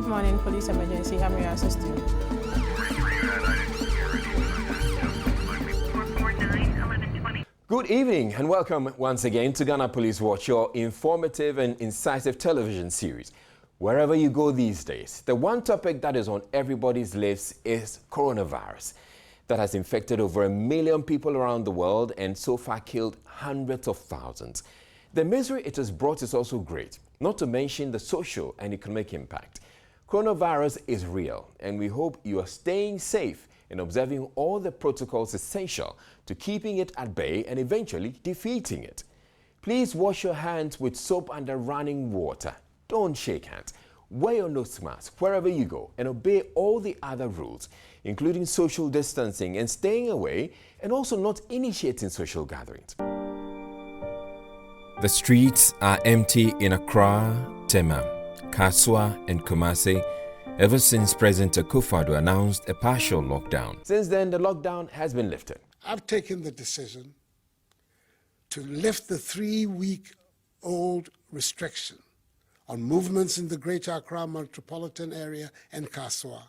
Good morning, police emergency. How may I assist you? Good evening and welcome once again to Ghana Police Watch, your informative and incisive television series. Wherever you go these days, the one topic that is on everybody's lips is coronavirus that has infected over 1 million people around the world and so far killed hundreds of thousands. The misery it has brought is also great, not to mention the social and economic impact. Coronavirus is real and we hope you are staying safe and observing all the protocols essential to keeping it at bay and eventually defeating it. Please wash your hands with soap under running water. Don't shake hands. Wear your nose mask wherever you go and obey all the other rules, including social distancing and staying away, and also not initiating social gatherings. The streets are empty in Accra, Tema, Kasoa and Kumasi ever since President Akufo-Addo announced a partial lockdown. Since then, the lockdown has been lifted. I've taken the decision to lift the 3-week-old restriction on movements in the Greater Accra metropolitan area and Kasoa,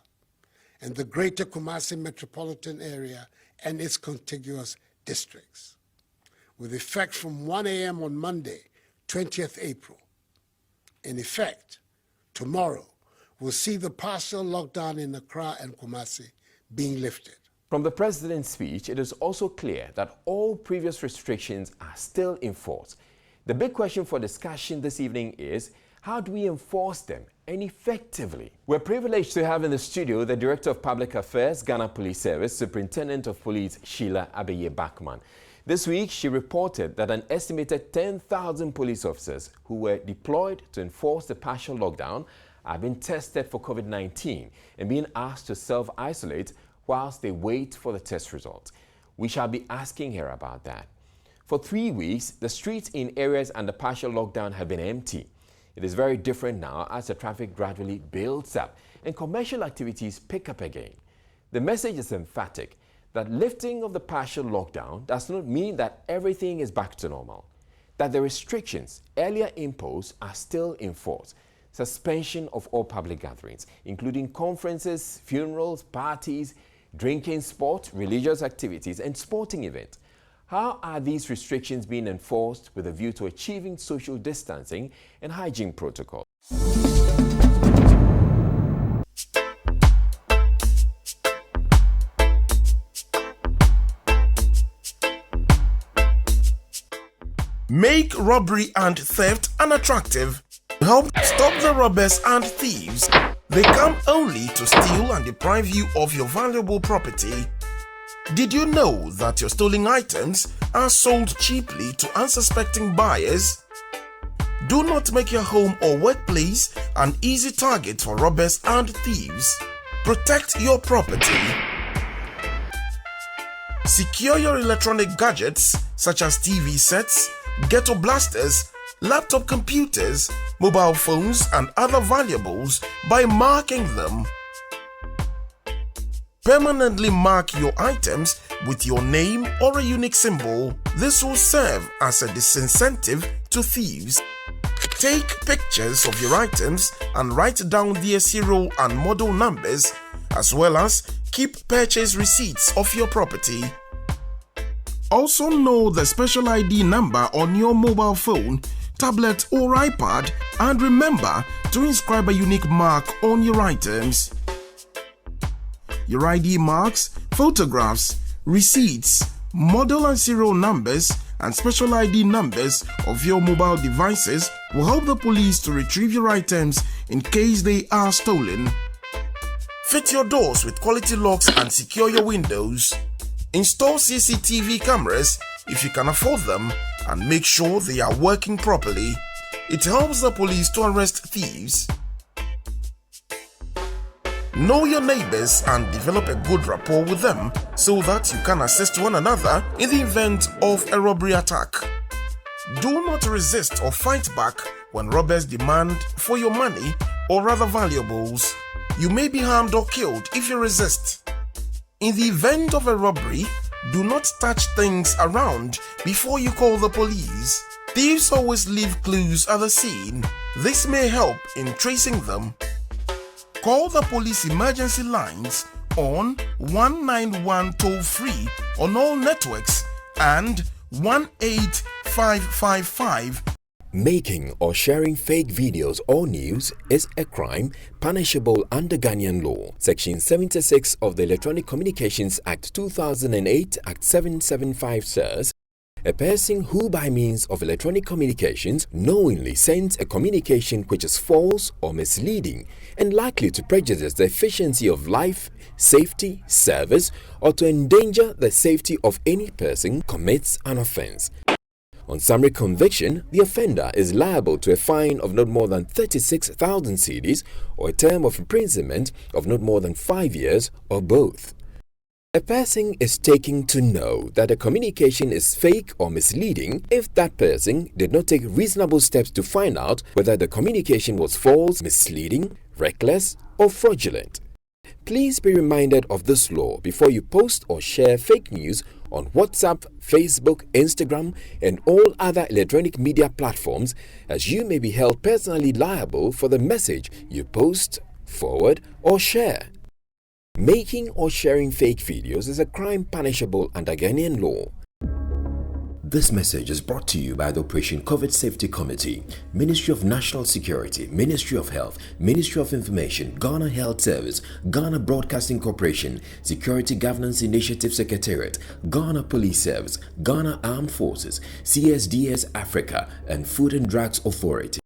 and the Greater Kumasi metropolitan area and its contiguous districts, with effect from 1 a.m. on Monday, 20th April. In effect, tomorrow, we'll see the partial lockdown in Accra and Kumasi being lifted. From the President's speech, it is also clear that all previous restrictions are still in force. The big question for discussion this evening is, how do we enforce them and effectively? We're privileged to have in the studio the Director of Public Affairs, Ghana Police Service, Superintendent of Police, Sheila Abeye-Bachman. This week, she reported that an estimated 10,000 police officers who were deployed to enforce the partial lockdown have been tested for COVID-19 and being asked to self-isolate whilst they wait for the test results. We shall be asking her about that. For 3 weeks, the streets in areas under partial lockdown have been empty. It is very different now as the traffic gradually builds up and commercial activities pick up again. The message is emphatic that lifting of the partial lockdown does not mean that everything is back to normal, that the restrictions earlier imposed are still in force. Suspension of all public gatherings, including conferences, funerals, parties, drinking, sport, religious activities, and sporting events. How are these restrictions being enforced with a view to achieving social distancing and hygiene protocols? Make robbery and theft unattractive. Help stop the robbers and thieves. They come only to steal and deprive you of your valuable property. Did you know that your stolen items are sold cheaply to unsuspecting buyers? Do not make your home or workplace an easy target for robbers and thieves. Protect your property. Secure your electronic gadgets such as TV sets, ghetto blasters, laptop computers, mobile phones, and other valuables by marking them. Permanently mark your items with your name or a unique symbol. This will serve as a disincentive to thieves. Take pictures of your items and write down their serial and model numbers, as well as keep purchase receipts of your property. Also know the special ID number on your mobile phone, tablet or iPad, and remember to inscribe a unique mark on your items. Your ID marks, photographs, receipts, model and serial numbers, and special ID numbers of your mobile devices will help the police to retrieve your items in case they are stolen. Fit your doors with quality locks and secure your windows. Install CCTV cameras if you can afford them and make sure they are working properly. It helps the police to arrest thieves. Know your neighbors and develop a good rapport with them so that you can assist one another in the event of a robbery attack. Do not resist or fight back when robbers demand for your money or other valuables. You may be harmed or killed if you resist. In the event of a robbery, do not touch things around before you call the police. Thieves always leave clues at the scene. This may help in tracing them. Call the police emergency lines on 191 toll-free on all networks and 18555. Making or sharing fake videos or news is a crime punishable under Ghanaian law. Section 76 of the Electronic Communications Act 2008, Act 775 says, a person who by means of electronic communications knowingly sends a communication which is false or misleading and likely to prejudice the efficiency of life, safety, service, or to endanger the safety of any person commits an offense. On summary conviction, the offender is liable to a fine of not more than 36,000 cedis or a term of imprisonment of not more than 5 years or both. A person is taken to know that a communication is fake or misleading if that person did not take reasonable steps to find out whether the communication was false, misleading, reckless, or fraudulent. Please be reminded of this law before you post or share fake news on WhatsApp, Facebook, Instagram, and all other electronic media platforms, as you may be held personally liable for the message you post, forward, or share. Making or sharing fake videos is a crime punishable under Ghanaian law. This message is brought to you by the Operation COVID Safety Committee, Ministry of National Security, Ministry of Health, Ministry of Information, Ghana Health Service, Ghana Broadcasting Corporation, Security Governance Initiative Secretariat, Ghana Police Service, Ghana Armed Forces, CSDS Africa, and Food and Drugs Authority.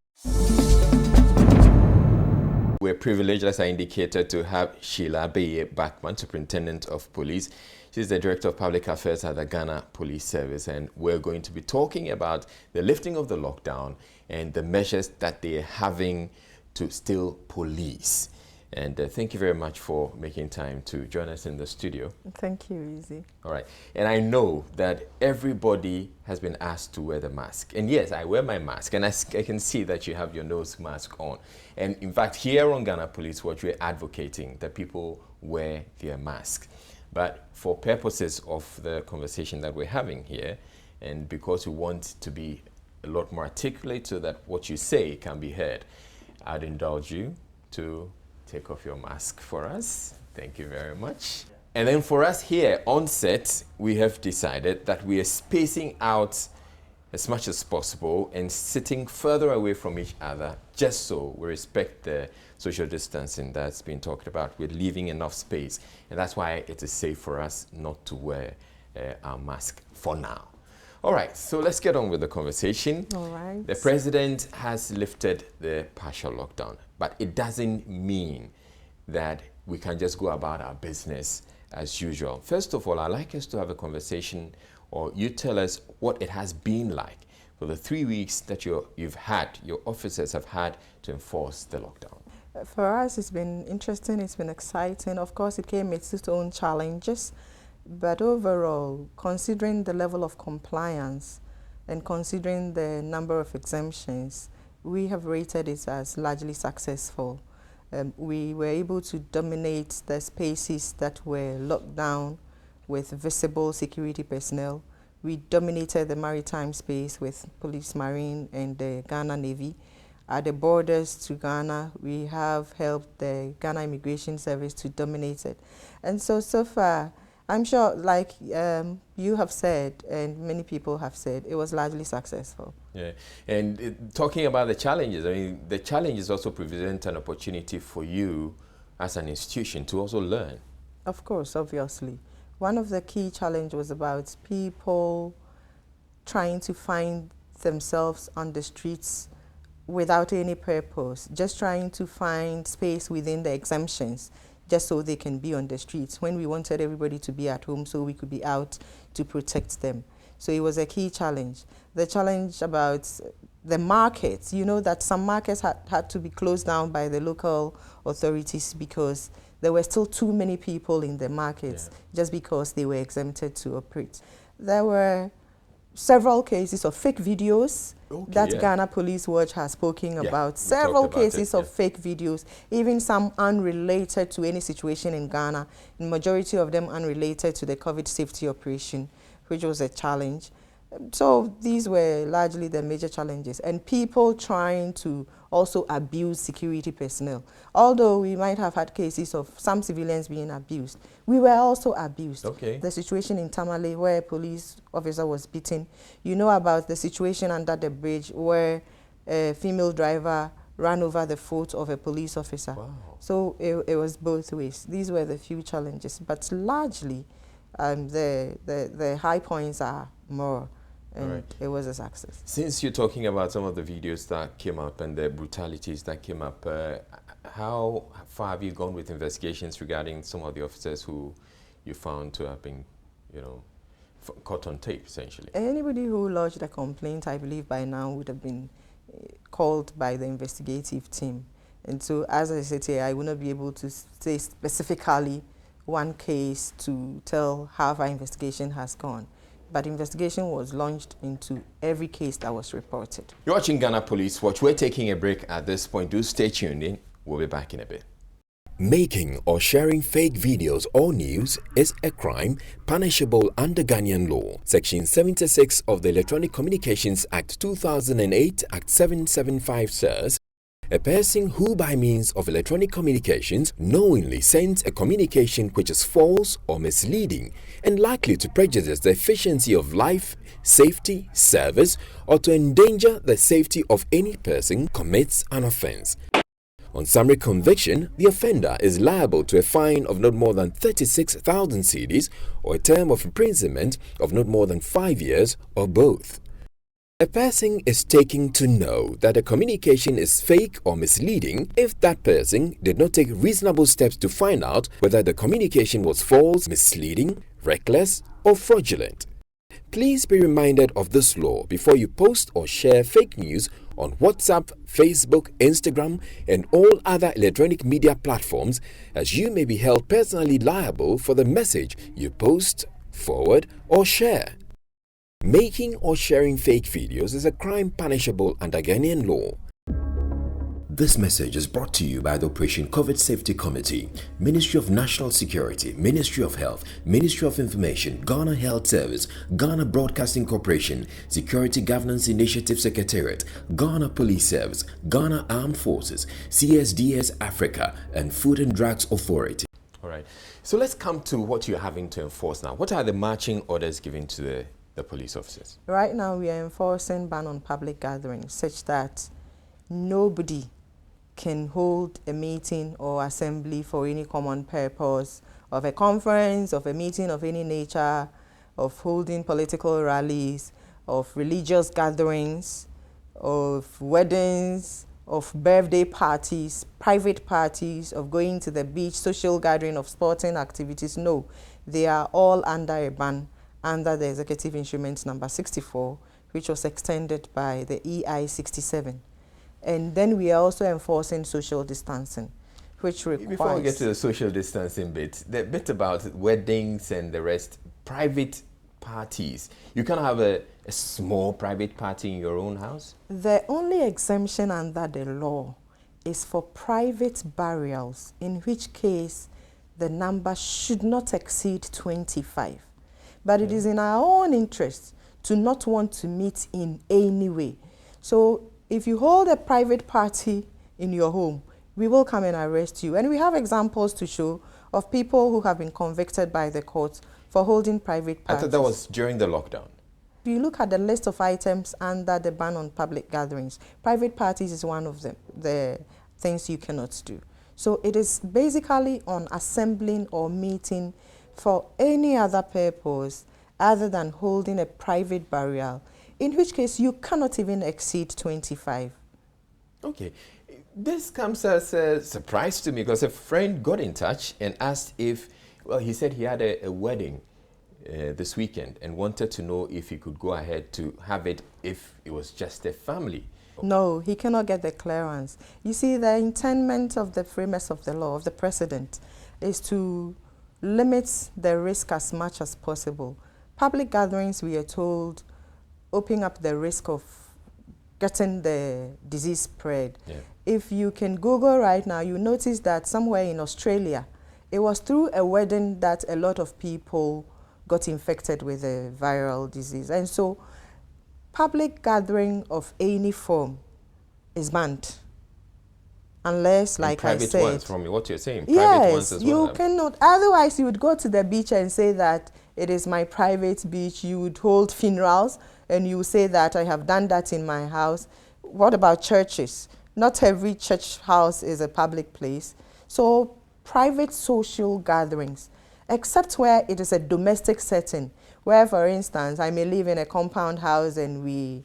We're privileged, as I indicated, to have Sheila Beye Bachman, Superintendent of Police. She's the Director of Public Affairs at the Ghana Police Service, and we're going to be talking about the lifting of the lockdown and the measures that they're having to still police. And thank you very much for making time to join us in the studio. Thank you, Izzy. All right. And I know that everybody has been asked to wear the mask. And yes, I wear my mask, and I can see that you have your nose mask on. And in fact, here on Ghana Police Watch, we're advocating that people wear their mask. But for purposes of the conversation that we're having here, and because we want to be a lot more articulate so that what you say can be heard, I'd indulge you to take off your mask for us. Thank you very much. And then for us here on set, we have decided that we are spacing out as much as possible and sitting further away from each other, just so we respect the social distancing that's been talked about. We're leaving enough space, and that's why it is safe for us not to wear our mask for now. All right, so let's get on with the conversation. All right. The president has lifted the partial lockdown, but it doesn't mean that we can just go about our business as usual. First of all, I'd like us to have a conversation, or you tell us what it has been like for the 3 weeks that your officers have had to enforce the lockdown. For us, it's been interesting, it's been exciting. Of course, it came with its own challenges, but overall, considering the level of compliance and considering the number of exemptions, we have rated it as largely successful. We were able to dominate the spaces that were locked down with visible security personnel. We dominated the maritime space with Police Marine and the Ghana Navy. At the borders to Ghana, we have helped the Ghana Immigration Service to dominate it. And so far, I'm sure, like you have said, and many people have said, it was largely successful. Yeah, and talking about the challenges, I mean, the challenges also present an opportunity for you as an institution to also learn. Of course, obviously. One of the key challenges was about people trying to find themselves on the streets without any purpose, just trying to find space within the exemptions, just so they can be on the streets, when we wanted everybody to be at home so we could be out to protect them. So it was a key challenge. The challenge about the markets, you know that some markets had to be closed down by the local authorities because there were still too many people in the markets, just because they were exempted to operate. There were several cases of fake videos that Ghana Police Watch has spoken about. Several cases of fake videos, even some unrelated to any situation in Ghana, the majority of them unrelated to the COVID safety operation, which was a challenge. So these were largely the major challenges, and people trying to also abuse security personnel. Although we might have had cases of some civilians being abused, we were also abused. Okay. The situation in Tamale where a police officer was beaten. You know about the situation under the bridge where a female driver ran over the foot of a police officer. Wow. So it was both ways. These were the few challenges, but largely the high points are more. And Right. it was a success. Since you're talking about some of the videos that came up and the brutalities that came up, how far have you gone with investigations regarding some of the officers who you found to have been, you know, caught on tape, essentially? Anybody who lodged a complaint, I believe by now would have been called by the investigative team. And so, as I said here, I will not be able to say specifically one case to tell how our investigation has gone. But investigation was launched into every case that was reported. You're watching Ghana Police Watch. We're taking a break at this point. Do stay tuned in. We'll be back in a bit. Making or sharing fake videos or news is a crime punishable under Ghanaian law. Section 76 of the Electronic Communications Act 2008, Act 775 says, a person who by means of electronic communications knowingly sends a communication which is false or misleading and likely to prejudice the efficiency of life, safety, service, or to endanger the safety of any person commits an offense. On summary conviction, the offender is liable to a fine of not more than 36,000 cedis or a term of imprisonment of not more than 5 years or both. A person is taken to know that a communication is fake or misleading if that person did not take reasonable steps to find out whether the communication was false, misleading, reckless, or fraudulent. Please be reminded of this law before you post or share fake news on WhatsApp, Facebook, Instagram, and all other electronic media platforms, as you may be held personally liable for the message you post, forward, or share. Making or sharing fake videos is a crime punishable under Ghanaian law. This message is brought to you by the Operation COVID Safety Committee, Ministry of National Security, Ministry of Health, Ministry of Information, Ghana Health Service, Ghana Broadcasting Corporation, Security Governance Initiative Secretariat, Ghana Police Service, Ghana Armed Forces, CSDS Africa, and Food and Drugs Authority. All right. So let's come to what you're having to enforce now. What are the marching orders given to the police officers? Right now, we are enforcing ban on public gatherings such that nobody can hold a meeting or assembly for any common purpose of a conference, of a meeting of any nature, of holding political rallies, of religious gatherings, of weddings, of birthday parties, private parties, of going to the beach, social gathering, of sporting activities. No, they are all under a ban under the Executive Instrument number 64, which was extended by the EI 67. And then we are also enforcing social distancing, which requires... Before we get to the social distancing bit, the bit about weddings and the rest, private parties. You can't have a small private party in your own house? The only exemption under the law is for private burials, in which case the number should not exceed 25. But it is in our own interest to not want to meet in any way. So if you hold a private party in your home, we will come and arrest you. And we have examples to show of people who have been convicted by the courts for holding private parties. I thought that was during the lockdown. If you look at the list of items under the ban on public gatherings, private parties is one of the things you cannot do. So it is basically on assembling or meeting for any other purpose other than holding a private burial, in which case you cannot even exceed 25. Okay. This comes as a surprise to me because a friend got in touch and asked if, well, he said he had a wedding this weekend and wanted to know if he could go ahead to have it if it was just a family. No, he cannot get the clearance. You see, the intent of the framers of the law, of the president, is to limit the risk as much as possible. Public gatherings, we are told, open up the risk of getting the disease spread. Yeah. If you can Google right now, you notice that somewhere in Australia, it was through a wedding that a lot of people got infected with a viral disease. And so public gathering of any form is banned. Unless, And like I private said, ones, from what you're saying, private ones yes, as you well. cannot. Otherwise, you would go to the beach and say that it is my private beach. You would hold funerals and you would say that I have done that in my house. What about churches? Not every church house is a public place. So private social gatherings, except where it is a domestic setting, where, for instance, I may live in a compound house and we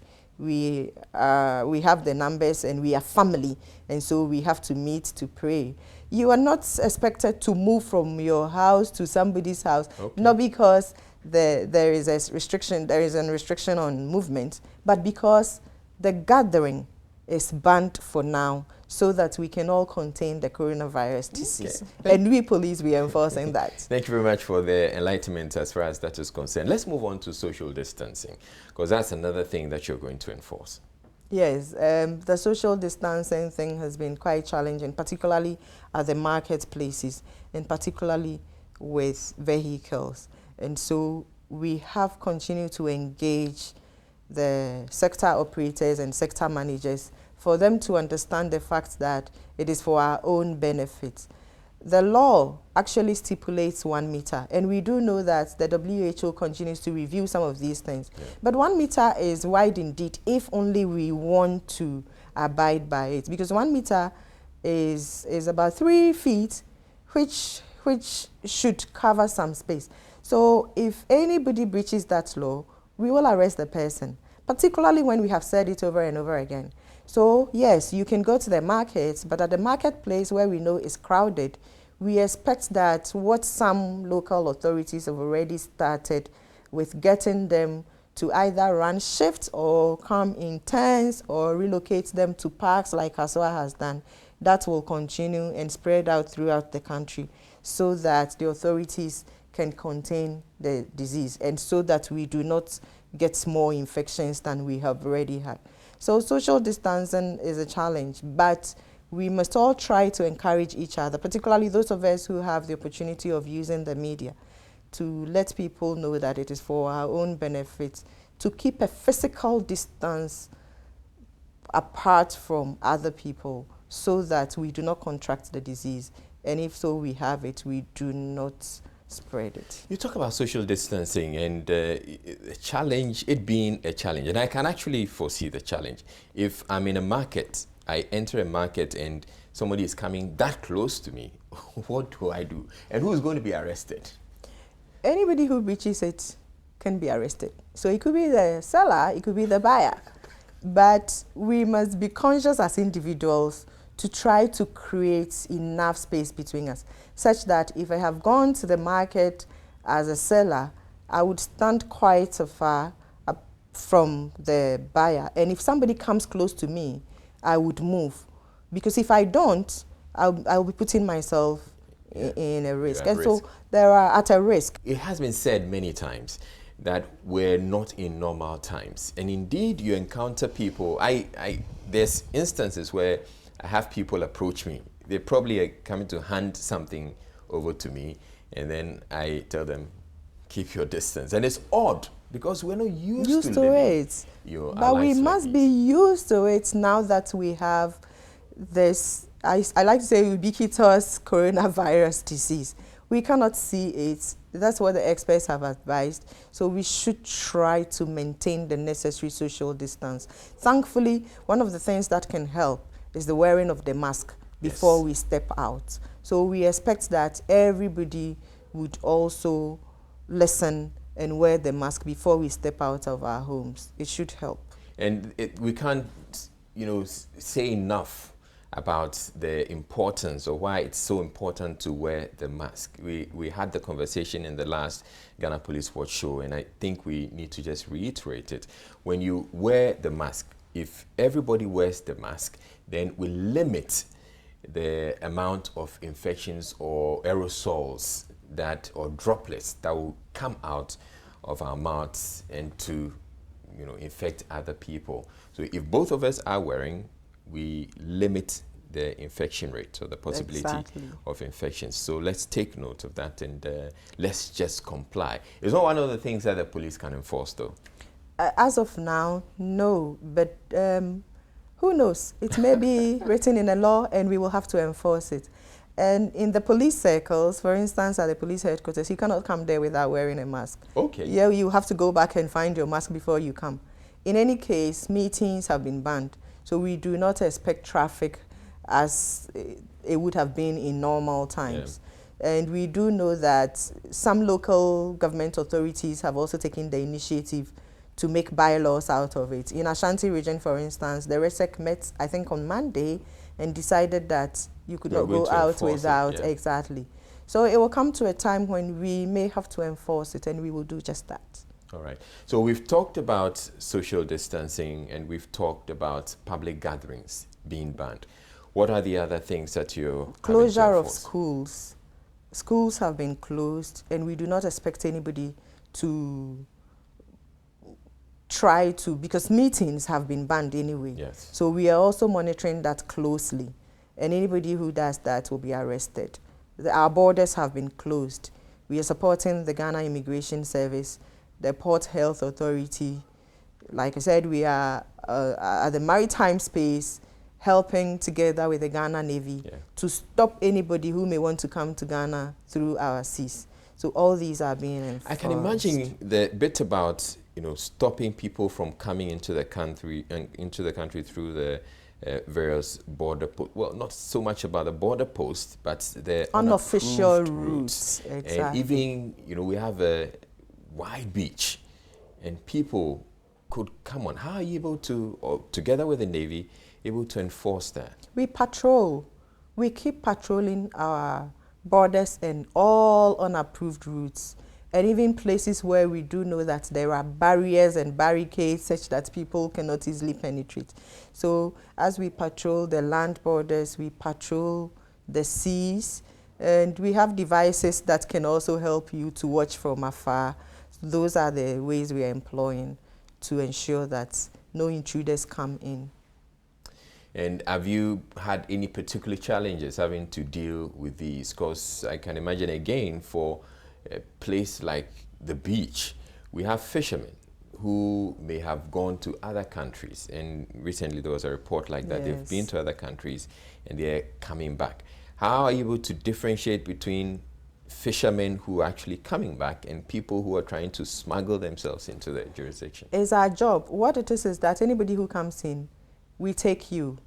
have the numbers and we are family, and so we have to meet to pray. You are not expected to move from your house to somebody's house, not because there is a restriction on movement, but because the gathering is banned for now, so that we can all contain the coronavirus disease. And we police, we are enforcing that. Thank you very much for the enlightenment as far as that is concerned. Let's move on to social distancing, because that's another thing that you're going to enforce. Yes, the social distancing thing has been quite challenging, particularly at the marketplaces and particularly with vehicles. And so we have continued to engage the sector operators and sector managers for them to understand the fact that it is for our own benefit. The law actually stipulates 1 meter, and we do know that the WHO continues to review some of these things. Yeah. But 1 meter is wide indeed if only we want to abide by it, because 1 meter is about 3 feet, which should cover some space. So if anybody breaches that law, we will arrest the person, particularly when we have said it over and over again. So yes, you can go to the markets, but at the marketplace where we know is crowded, we expect that what some local authorities have already started with, getting them to either run shifts or come in turns or relocate them to parks like Kasoa has done, that will continue and spread out throughout the country so that the authorities can contain the disease and so that we do not get more infections than we have already had. So social distancing is a challenge, but we must all try to encourage each other, particularly those of us who have the opportunity of using the media, to let people know that it is for our own benefit to keep a physical distance apart from other people so that we do not contract the disease. And if so we have it, we do not spread it. You talk about social distancing and challenge, it being a challenge, and I can actually foresee the challenge. If I'm in a market, I enter a market and somebody is coming that close to me, what do I do? And who is going to be arrested? Anybody who breaches it can be arrested. So it could be the seller, it could be the buyer. But we must be conscious as individuals to try to create enough space between us, such that if I have gone to the market as a seller, I would stand quite far up from the buyer. And if somebody comes close to me, I would move. Because if I don't, I'll be putting myself in a risk. And so they are at a risk. It has been said many times that we're not in normal times. And indeed, you encounter people. There's instances where I have people approach me. They probably are coming to hand something over to me, and then I tell them, keep your distance. And it's odd because we're not used to it. But we must be used to it now that we have this, I like to say, ubiquitous coronavirus disease. We cannot see it. That's what the experts have advised. So we should try to maintain the necessary social distance. Thankfully, one of the things that can help is the wearing of the mask before we step out. So we expect that everybody would also listen and wear the mask before we step out of our homes. It should help. And we can't, say enough about the importance or why it's so important to wear the mask. We had the conversation in the last Ghana Police Watch show, and I think we need to just reiterate it. When you wear the mask, if everybody wears the mask, then we limit the amount of infections or aerosols or droplets that will come out of our mouths and to infect other people. So if both of us are wearing, we limit the infection rate or the possibility of infections. So let's take note of that and let's just comply. It's not one of the things that the police can enforce, though. As of now, no, but who knows? It may be written in a law and we will have to enforce it. And in the police circles, for instance, at the police headquarters, you cannot come there without wearing a mask. Okay. Yeah, you have to go back and find your mask before you come. In any case, meetings have been banned, so we do not expect traffic as it would have been in normal times. Yeah. And we do know that some local government authorities have also taken the initiative to make bylaws out of it. In Ashanti region, for instance, the RESEC met, I think, on Monday and decided that you could not go out without, exactly. So it will come to a time when we may have to enforce it, and we will do just that. All right. So we've talked about social distancing and we've talked about public gatherings being banned. What are the other things that you're Closure of schools. Schools have been closed, and we do not expect anybody to try to, because meetings have been banned anyway. Yes. So we are also monitoring that closely, and anybody who does that will be arrested. Our borders have been closed. We are supporting the Ghana Immigration Service, the Port Health Authority. Like I said, we are at the maritime space, helping together with the Ghana Navy to stop anybody who may want to come to Ghana through our seas. So all these are being enforced. I can imagine the bit about, you know, stopping people from coming into the country through the various border posts. Well, not so much about the border posts, but the unofficial routes. Exactly. And even, you know, we have a wide beach, and people could come on. How are you able to, or together with the Navy, able to enforce that? We patrol. We keep patrolling our borders and all unapproved routes, and even places where we do know that there are barriers and barricades such that people cannot easily penetrate. So as we patrol the land borders, we patrol the seas, and we have devices that can also help you to watch from afar. Those are the ways we are employing to ensure that no intruders come in. And have you had any particular challenges having to deal with these? Because I can imagine, again, for a place like the beach, we have fishermen who may have gone to other countries. And recently there was a report like that. They've been to other countries and they're coming back. How are you able to differentiate between fishermen who are actually coming back and people who are trying to smuggle themselves into the jurisdiction? It's our job. What it is that anybody who comes in, we take you,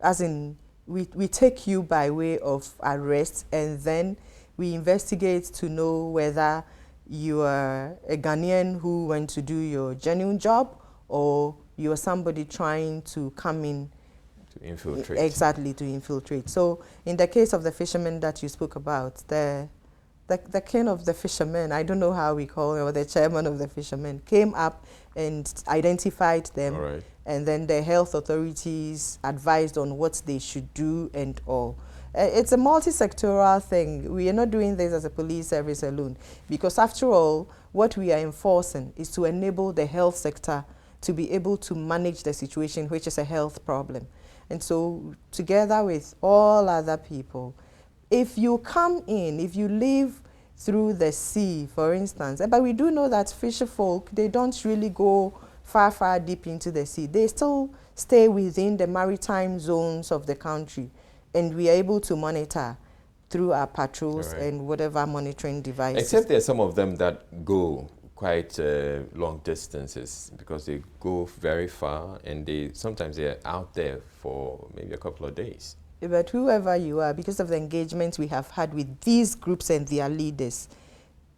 as in we take you by way of arrest, and then we investigate to know whether you are a Ghanaian who went to do your genuine job, or you are somebody trying to come in to infiltrate. Exactly, to infiltrate. So in the case of the fishermen that you spoke about, the king of the fishermen, I don't know how we call him, or the chairman of the fishermen, came up and identified them. All right. And then the health authorities advised on what they should do and all. It's a multi-sectoral thing. We are not doing this as a police service alone, because after all, what we are enforcing is to enable the health sector to be able to manage the situation, which is a health problem. And so together with all other people, if you come in, if you live through the sea, for instance, but we do know that fisher folk, they don't really go far deep into the sea. They still stay within the maritime zones of the country, and we are able to monitor through our patrols and whatever monitoring devices. Except there are some of them that go quite long distances, because they go very far, and sometimes they're out there for maybe a couple of days. But whoever you are, because of the engagement we have had with these groups and their leaders,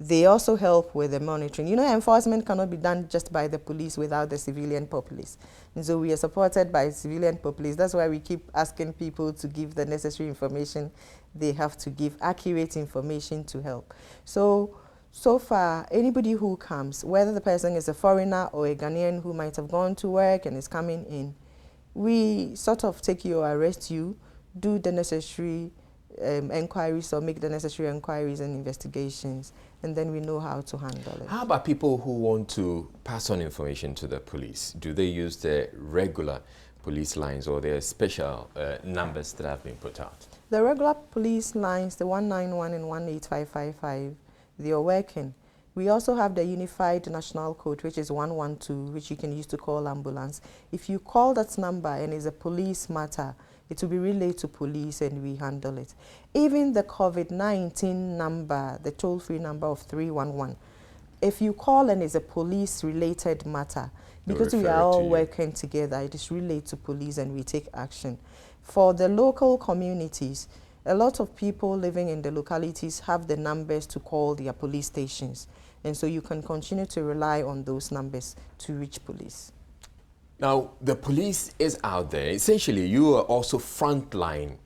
they also help with the monitoring. You know, enforcement cannot be done just by the police without the civilian populace. And so we are supported by civilian populace. That's why we keep asking people to give the necessary information. They have to give accurate information to help. So far, anybody who comes, whether the person is a foreigner or a Ghanaian who might have gone to work and is coming in, we sort of take you or arrest you, do the necessary inquiries or make the necessary inquiries and investigations, and then we know how to handle it. How about people who want to pass on information to the police? Do they use the regular police lines, or there are special numbers that have been put out? The regular police lines, the 191 and 18555, they are working. We also have the Unified National Code, which is 112, which you can use to call ambulance. If you call that number and it's a police matter, it will be relayed to police and we handle it. Even the COVID-19 number, the toll-free number of 311, if you call and it's a police-related matter, because we are all working together, it is relayed to police and we take action. For the local communities, a lot of people living in the localities have the numbers to call their police stations. And so you can continue to rely on those numbers to reach police. Now, the police is out there. Essentially, you are also frontline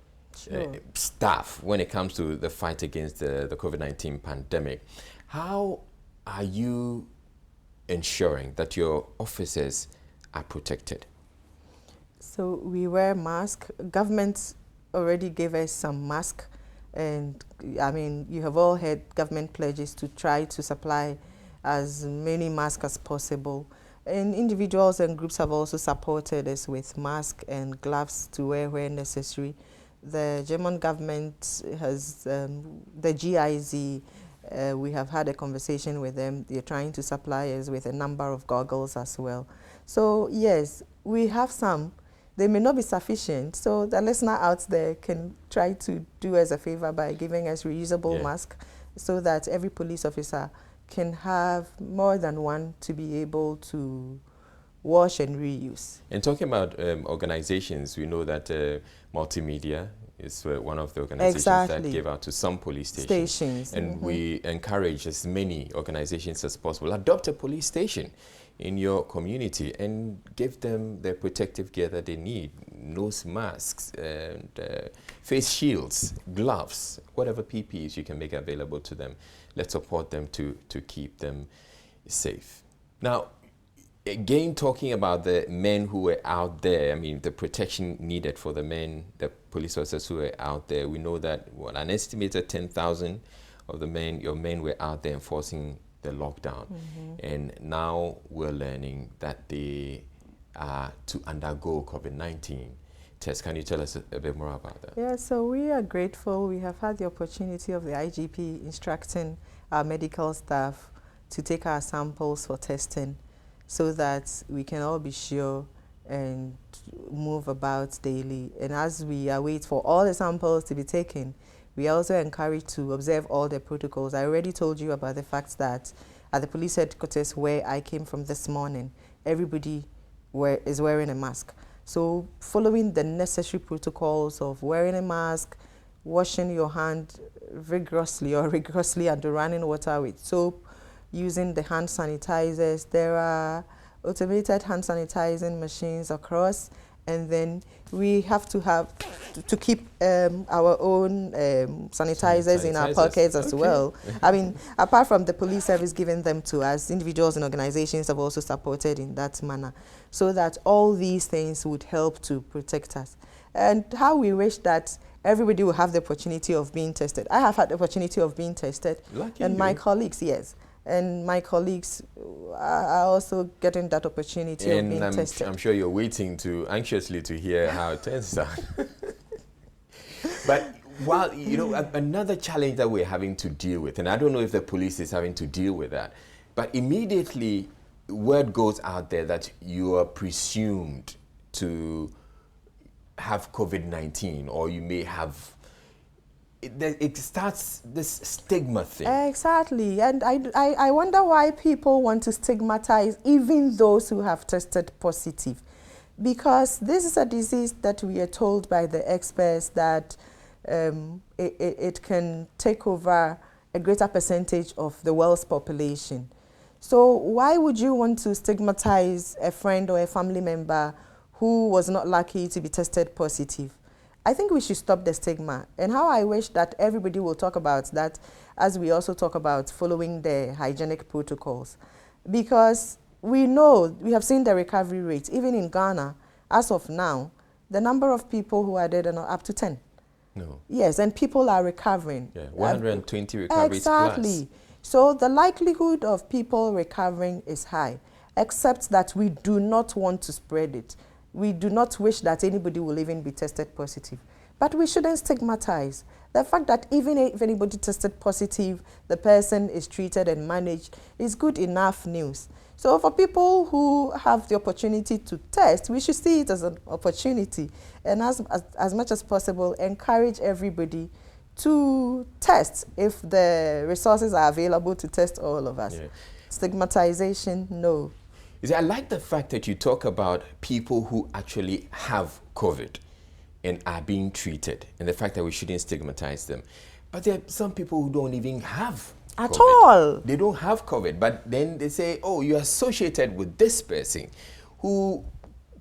staff when it comes to the fight against the COVID-19 pandemic. How are you ensuring that your officers are protected? So we wear masks. Government already gave us some masks, and I mean, you have all heard government pledges to try to supply as many masks as possible. And individuals and groups have also supported us with masks and gloves to wear where necessary. The German government has, the GIZ, we have had a conversation with them. They're trying to supply us with a number of goggles as well. So yes, we have some. They may not be sufficient, so the listener out there can try to do us a favor by giving us reusable masks so that every police officer can have more than one to be able to wash and reuse. And talking about organizations, we know that Multimedia is one of the organizations that give out to some police stations. And we encourage as many organizations as possible, adopt a police station in your community and give them the protective gear that they need, nose masks, and face shields, gloves, whatever PPEs you can make available to them. Let's support them to keep them safe. Now, again, talking about the men who were out there, I mean, the protection needed for the men, the police officers who were out there, we know that an estimated 10,000 of the men, your men were out there enforcing the lockdown. And now we're learning that they are to undergo COVID-19 tests. Can you tell us a bit more about that? Yeah, so we are grateful. We have had the opportunity of the IGP instructing our medical staff to take our samples for testing so that we can all be sure and move about daily. And as we await for all the samples to be taken, we are also encouraged to observe all the protocols. I already told you about the fact that at the police headquarters where I came from this morning, everybody is wearing a mask. So following the necessary protocols of wearing a mask, washing your hand vigorously or rigorously under running water with soap, using the hand sanitizers. There are automated hand sanitizing machines across, and then we have to keep our own sanitizers in our pockets as well. I mean, apart from the police service giving them to us, individuals and organizations have also supported in that manner, so that all these things would help to protect us. And how we wish that everybody will have the opportunity of being tested. I have had the opportunity of being tested. Lucky and you. My colleagues, yes. And my colleagues are also getting that opportunity of being tested. I'm sure you're waiting anxiously to hear how it turns out. But while, you know, another challenge that we're having to deal with, and I don't know if the police is having to deal with that, but immediately word goes out there that you are presumed to have COVID-19, or you may have. It starts this stigma thing. Exactly, and I wonder why people want to stigmatize even those who have tested positive, because this is a disease that we are told by the experts that it can take over a greater percentage of the world's population. So why would you want to stigmatize a friend or a family member who was not lucky to be tested positive? I think we should stop the stigma, and how I wish that everybody will talk about that as we also talk about following the hygienic protocols. Because we know, we have seen the recovery rate, even in Ghana, as of now, the number of people who are dead are not up to 10. No. Yes, and people are recovering. Yeah, 120 recoveries exactly. plus. So the likelihood of people recovering is high, except that we do not want to spread it. We do not wish that anybody will even be tested positive. But we shouldn't stigmatize. The fact that even if anybody tested positive, the person is treated and managed is good enough news. So for people who have the opportunity to test, we should see it as an opportunity. And as much as possible, encourage everybody to test if the resources are available to test all of us. Yeah. Stigmatization, no. You see, I like the fact that you talk about people who actually have COVID and are being treated, and the fact that we shouldn't stigmatize them. But there are some people who don't even have At COVID. all. They don't have COVID, but then they say, oh, you're associated with this person who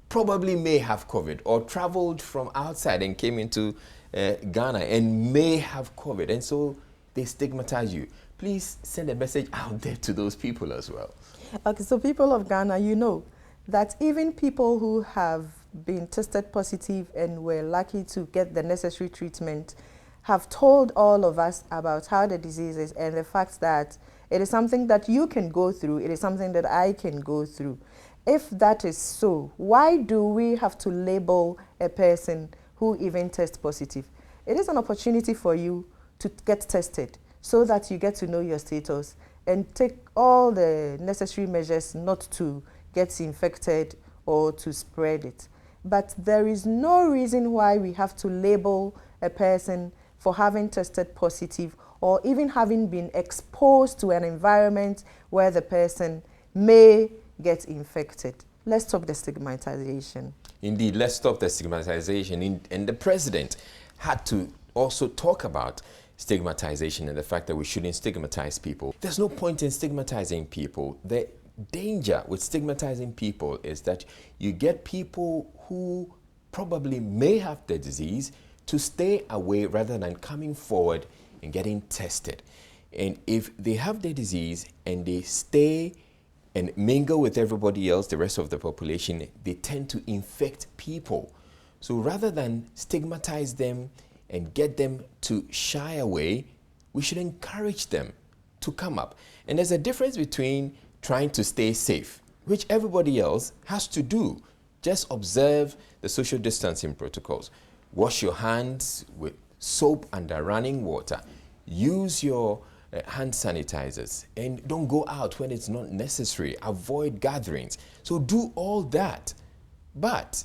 probably may have COVID or traveled from outside and came into Ghana and may have COVID. And so they stigmatize you. Please send a message out there to those people as well. Okay, so people of Ghana, you know that even people who have been tested positive and were lucky to get the necessary treatment have told all of us about how the disease is and the fact that it is something that you can go through, it is something that I can go through. If that is so, why do we have to label a person who even tests positive? It is an opportunity for you to get tested so that you get to know your status and take all the necessary measures not to get infected or to spread it. But there is no reason why we have to label a person for having tested positive or even having been exposed to an environment where the person may get infected. Let's stop the stigmatization. Indeed, let's stop the stigmatization. And the president had to also talk about stigmatization and the fact that we shouldn't stigmatize people. There's no point in stigmatizing people. The danger with stigmatizing people is that you get people who probably may have the disease to stay away rather than coming forward and getting tested. And if they have the disease and they stay and mingle with everybody else, the rest of the population, they tend to infect people. So rather than stigmatize them and get them to shy away, we should encourage them to come up. And there's a difference between trying to stay safe, which everybody else has to do. Just observe the social distancing protocols. Wash your hands with soap under running water. Use your hand sanitizers and don't go out when it's not necessary. Avoid gatherings. So do all that, but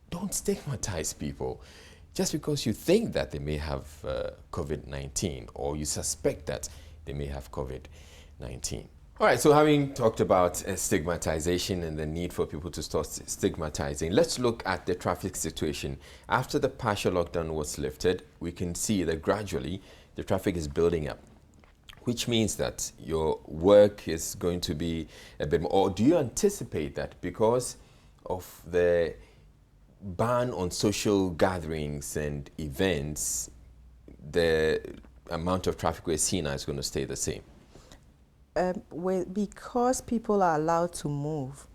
don't stigmatize people just because you think that they may have COVID-19 or you suspect that they may have COVID-19. All right, so having talked about stigmatization and the need for people to start stigmatizing, let's look at the traffic situation. After the partial lockdown was lifted, we can see that gradually the traffic is building up, which means that your work is going to be a bit more. Or do you anticipate that because of the ban on social gatherings and events, the amount of traffic we're seeing now is going to stay the same? Because people are allowed to move,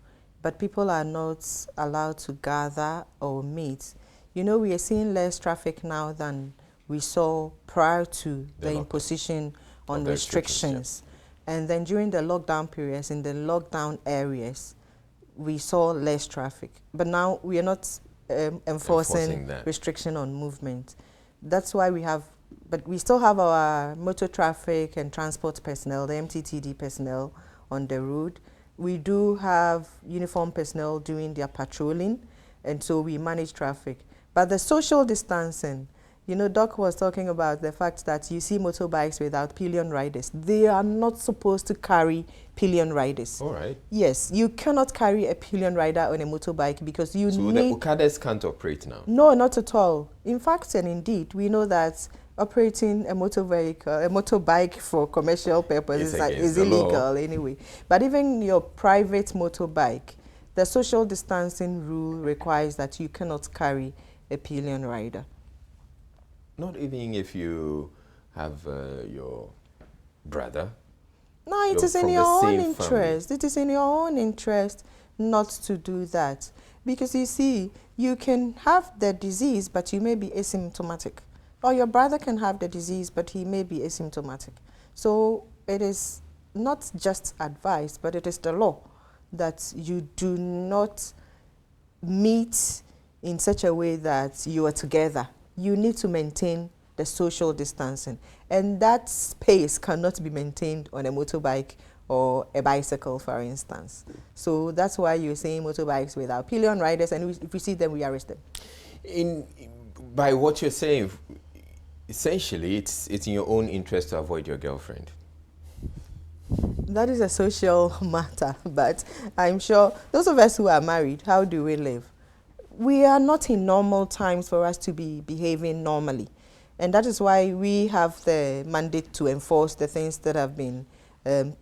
but people are not allowed to gather or meet. You know, we are seeing less traffic now than we saw prior to the imposition on the restrictions. Yeah. And then during the lockdown periods, in the lockdown areas, we saw less traffic. But now we are not enforcing restriction on movement. That's why we have, but we still have our motor traffic and transport personnel, the MTTD personnel on the road. We do have uniform personnel doing their patrolling, and so we manage traffic. But the social distancing, you know, Doc was talking about the fact that you see motorbikes without pillion riders. They are not supposed to carry pillion riders. All right. Yes, you cannot carry a pillion rider on a motorbike because you need... So the Okadas can't operate now? No, not at all. In fact, and indeed, we know that operating a motor vehicle, a motorbike for commercial purposes is illegal anyway. But even your private motorbike, the social distancing rule requires that you cannot carry a pillion rider. Not even if you have your brother? No, it is in your own interest. It is in your own interest not to do that. Because you see, you can have the disease, but you may be asymptomatic. Or your brother can have the disease, but he may be asymptomatic. So it is not just advice, but it is the law that you do not meet in such a way that you are together you need to maintain the social distancing. And that space cannot be maintained on a motorbike or a bicycle, for instance. So that's why you're seeing motorbikes without pillion riders, and if we see them, we arrest them. By what you're saying, essentially, it's in your own interest to avoid your girlfriend. That is a social matter, but I'm sure those of us who are married, how do we live? We are not in normal times for us to be behaving normally. And that is why we have the mandate to enforce the things that have been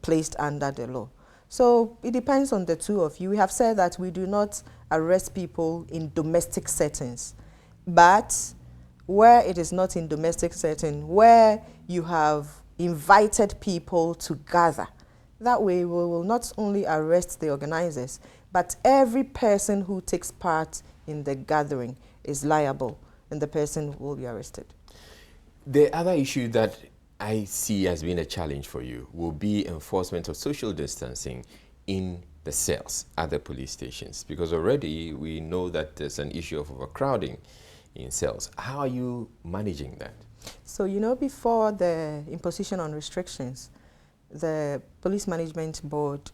placed under the law. So it depends on the two of you. We have said that we do not arrest people in domestic settings, but where it is not in domestic setting, where you have invited people to gather, that way we will not only arrest the organizers, but every person who takes part in the gathering is liable, and the person will be arrested. The other issue that I see as being a challenge for you will be enforcement of social distancing in the cells at the police stations, because already we know that there's an issue of overcrowding in cells. How are you managing that? So, you know, before the imposition on restrictions, the Police Management Board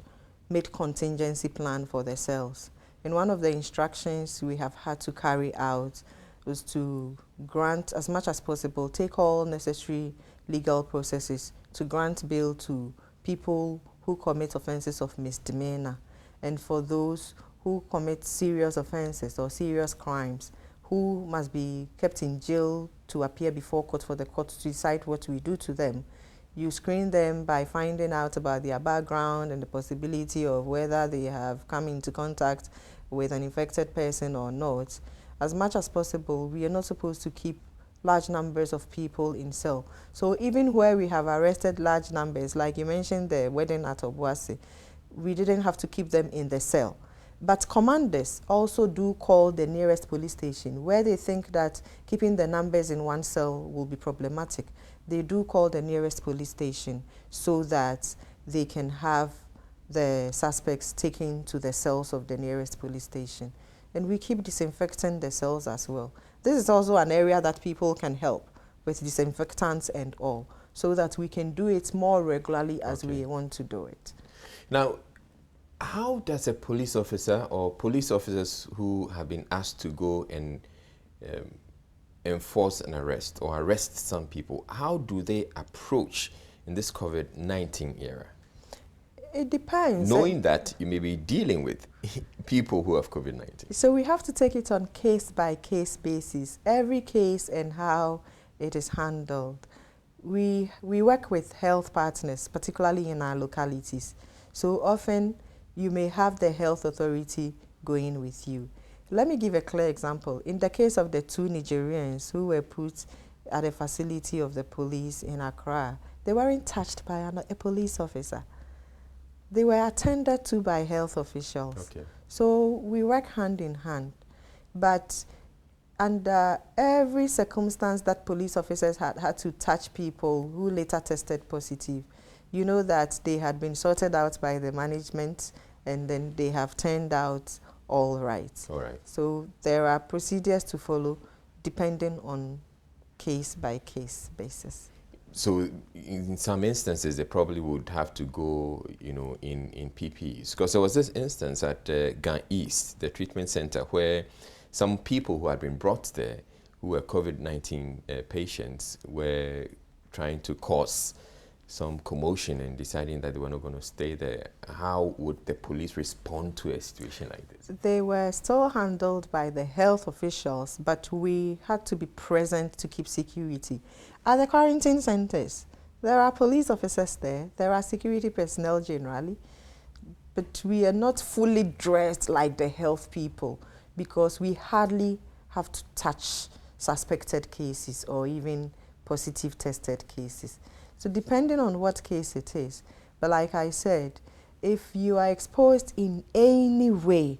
made contingency plan for the cells. And one of the instructions we have had to carry out was to grant, as much as possible, take all necessary legal processes to grant bail to people who commit offenses of misdemeanor, and for those who commit serious offenses or serious crimes, who must be kept in jail to appear before court for the court to decide what we do to them. You screen them by finding out about their background and the possibility of whether they have come into contact with an infected person or not. As much as possible, we are not supposed to keep large numbers of people in cell. So even where we have arrested large numbers, like you mentioned the wedding at Obuasi, we didn't have to keep them in the cell. But commanders also do call the nearest police station where they think that keeping the numbers in one cell will be problematic. They do call the nearest police station so that they can have the suspects taken to the cells of the nearest police station. And we keep disinfecting the cells as well. This is also an area that people can help with disinfectants and all, so that we can do it more regularly as we want to do it. Now, how does a police officer or police officers who have been asked to go and enforce an arrest or arrest some people, how do they approach in this COVID-19 era? It depends. Knowing that you may be dealing with people who have COVID-19. So we have to take it on case-by-case basis, every case and how it is handled. We work with health partners, particularly in our localities. So often you may have the health authority going with you. Let me give a clear example. In the case of the 2 Nigerians who were put at a facility of the police in Accra, they weren't touched by a police officer. They were attended to by health officials. Okay. So we work hand in hand. But under every circumstance that police officers had to touch people who later tested positive, you know that they had been sorted out by the management and then they have turned out all right. All right. So there are procedures to follow depending on case-by-case basis. So in some instances, they probably would have to go, you know, in PPEs. Because there was this instance at Gan East, the treatment center, where some people who had been brought there, who were COVID-19 patients, were trying to cause some commotion and deciding that they were not going to stay there. How would the police respond to a situation like this? They were still handled by the health officials, but we had to be present to keep security. At the quarantine centers, there are police officers there, there are security personnel generally, but we are not fully dressed like the health people because we hardly have to touch suspected cases or even positive tested cases. So depending on what case it is, but like I said, if you are exposed in any way,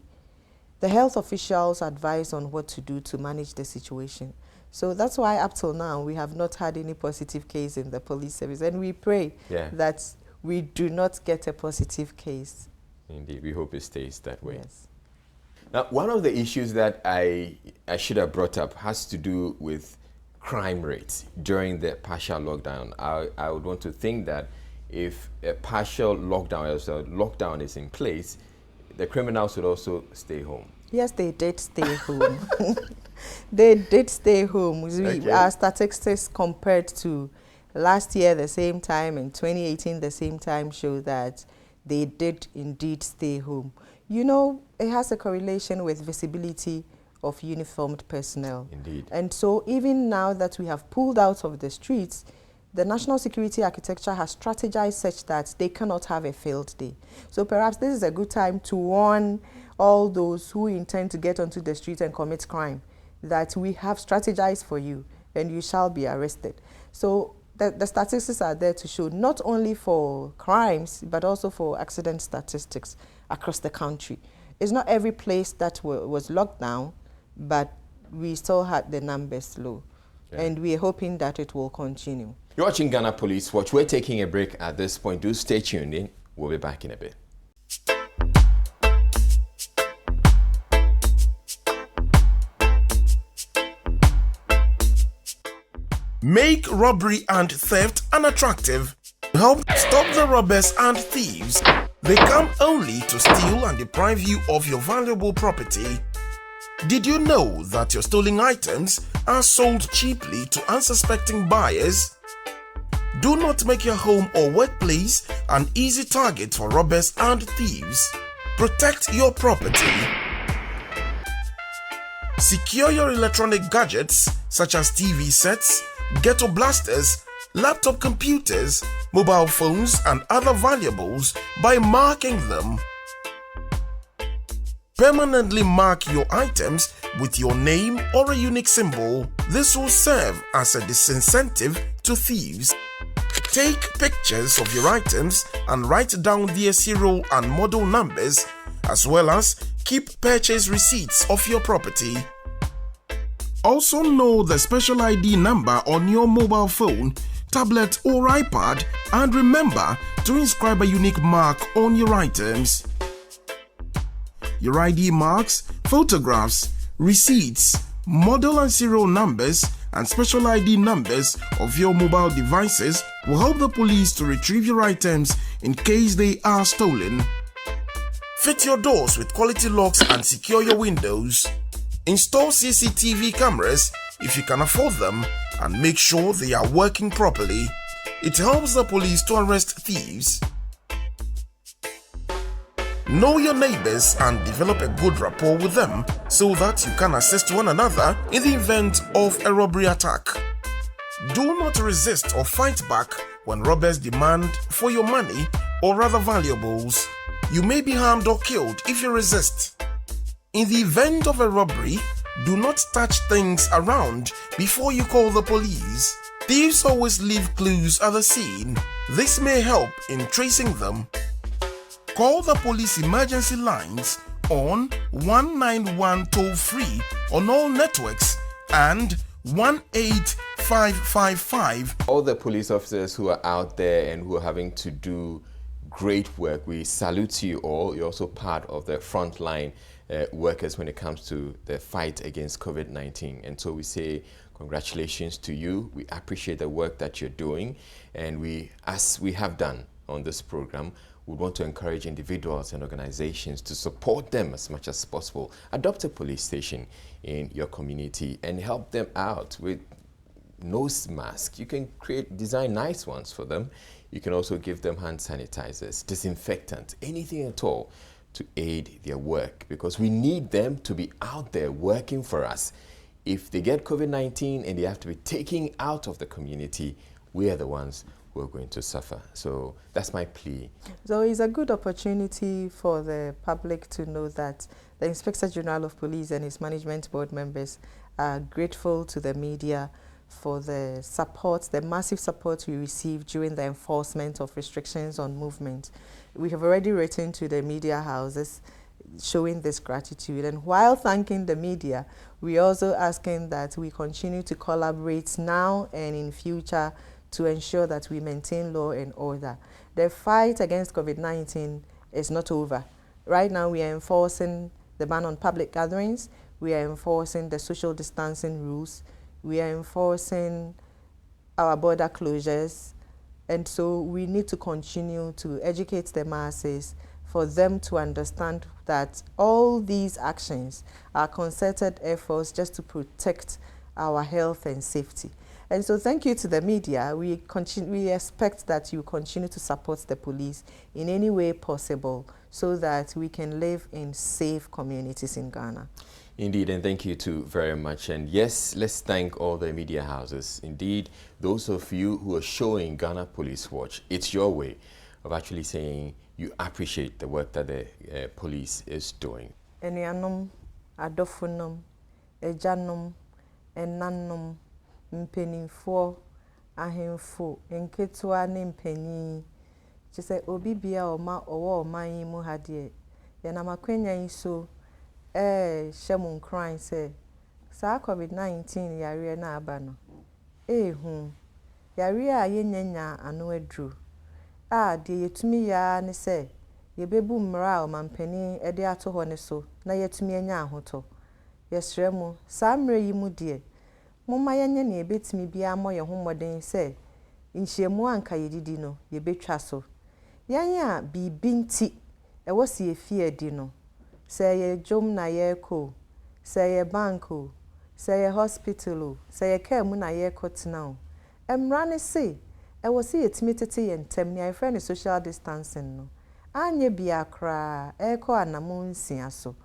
the health officials advise on what to do to manage the situation. So that's why up till now, we have not had any positive case in the police service. And we pray that we do not get a positive case. Indeed, we hope it stays that way. Yes. Now, one of the issues that I should have brought up has to do with crime rates during the partial lockdown. I would want to think that if a partial lockdown, as a lockdown is in place, the criminals would also stay home. Yes, they did stay home. They did stay home. Okay. Our statistics compared to last year the same time and 2018 the same time show that they did indeed stay home. You know, it has a correlation with visibility of uniformed personnel. Indeed. And so even now that we have pulled out of the streets, the national security architecture has strategized such that they cannot have a field day. So perhaps this is a good time to warn all those who intend to get onto the street and commit crime that we have strategized for you and you shall be arrested. So the statistics are there to show not only for crimes but also for accident statistics across the country. It's not every place that was locked down, but we still had the numbers low. Yeah. And we are hoping that it will continue. You're watching Ghana Police Watch. We're taking a break at this point. Do stay tuned in. We'll be back in a bit. Make robbery and theft unattractive. Help stop the robbers and thieves. They come only to steal and deprive you of your valuable property. Did you know that your stolen items are sold cheaply to unsuspecting buyers? Do not make your home or workplace an easy target for robbers and thieves. Protect your property. Secure your electronic gadgets such as TV sets, ghetto blasters, laptop computers, mobile phones, and other valuables by marking them. Permanently mark your items with your name or a unique symbol. This will serve as a disincentive to thieves. Take pictures of your items and write down their serial and model numbers, as well as keep purchase receipts of your property. Also know the special ID number on your mobile phone, tablet or iPad, and remember to inscribe a unique mark on your items. Your ID marks, photographs, receipts, model and serial numbers, and special ID numbers of your mobile devices will help the police to retrieve your items in case they are stolen. Fit your doors with quality locks and secure your windows. Install CCTV cameras if you can afford them and make sure they are working properly. It helps the police to arrest thieves. Know your neighbors and develop a good rapport with them so that you can assist one another in the event of a robbery attack. Do not resist or fight back when robbers demand for your money or other valuables. You may be harmed or killed if you resist. In the event of a robbery, do not touch things around before you call the police. Thieves always leave clues at the scene. This may help in tracing them. Call the police emergency lines on 191 toll-free on all networks and 18555. All the police officers who are out there and who are having to do great work, we salute you all. You're also part of the frontline workers when it comes to the fight against COVID-19. And so we say congratulations to you. We appreciate the work that you're doing. And we, as we have done on this program, we want to encourage individuals and organizations to support them as much as possible. Adopt a police station in your community and help them out with nose masks. You can design nice ones for them. You can also give them hand sanitizers, disinfectant, anything at all to aid their work, because we need them to be out there working for us. If they get COVID-19 and they have to be taken out of the community, we are the ones who are going to suffer. So that's my plea. So it's a good opportunity for the public to know that the Inspector General of Police and his management board members are grateful to the media for the support, the massive support we received during the enforcement of restrictions on movement. We have already written to the media houses showing this gratitude. And while thanking the media, we're also asking that we continue to collaborate now and in future to ensure that we maintain law and order. The fight against COVID-19 is not over. Right now we are enforcing the ban on public gatherings, we are enforcing the social distancing rules, we are enforcing our border closures, and so we need to continue to educate the masses for them to understand that all these actions are concerted efforts just to protect our health and safety. And so thank you to the media. We expect that you continue to support the police in any way possible so that we can live in safe communities in Ghana. Indeed, and thank you too very much. And yes, let's thank all the media houses. Indeed, those of you who are showing Ghana Police Watch, it's your way of actually saying you appreciate the work that the police is doing. Enianom, adofunum, ejanum, enanum, mpenimfo, ahemfo, enketua ne mpenyi. Chise obi bia oma owo oman mu hade. Yanamakwenya iso shemun crying say sa COVID-19 yare na aba no. Yare a yenya anu adru. De yetumi ya ne se yebebu mmra o mampani ede ato ho ne so na yetumi anya ahoto. Yesre mu sa mre yi mu de mumma yenye ne ebetumi bia mo ye homoden se nhyiemu anka yedidi no yebetwa so. Yanya bibinti ewo se efie adi no. Se ye jom na ye ko, se ye banko, se ye hospitalo, se ye care mu na ye kotena o. Emra ne se ewo se yetimi tete ye ntem ne afa ne social distancing no. Anye bia kra eko anamo nsia so.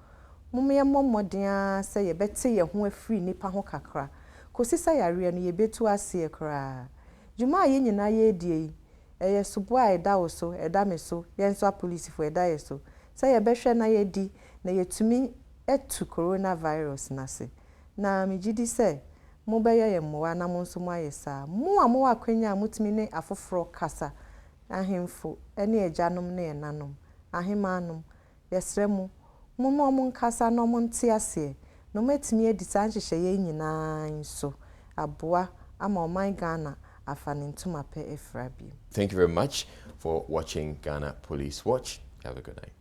Mumme mommodea se ye bete ye ho afiri nipa ho kakra. Kosi sa yare no ye betu ase kra. Juma ye nyina ye die eye subo a eda wo so, eda me so, ye nso a police fo eda ye so. Say ye behwe na ye di na yetumi etu coronavirus na se. Na mejidi se mo beye ye mmoa na mo nso mo ayesa. Mo a mo akwanya mutumi ne afoforo kasa. Ahemfo ene ejanom ne enanom. Ahemanom yesre mo no mo nkasa no mo nte ase. No metumi edi sanhyehyɛ ye nyinaa nso aboa ama oman Ghana afane ntuma pe efra bi. Thank you very much for watching Ghana Police Watch. Have a good night.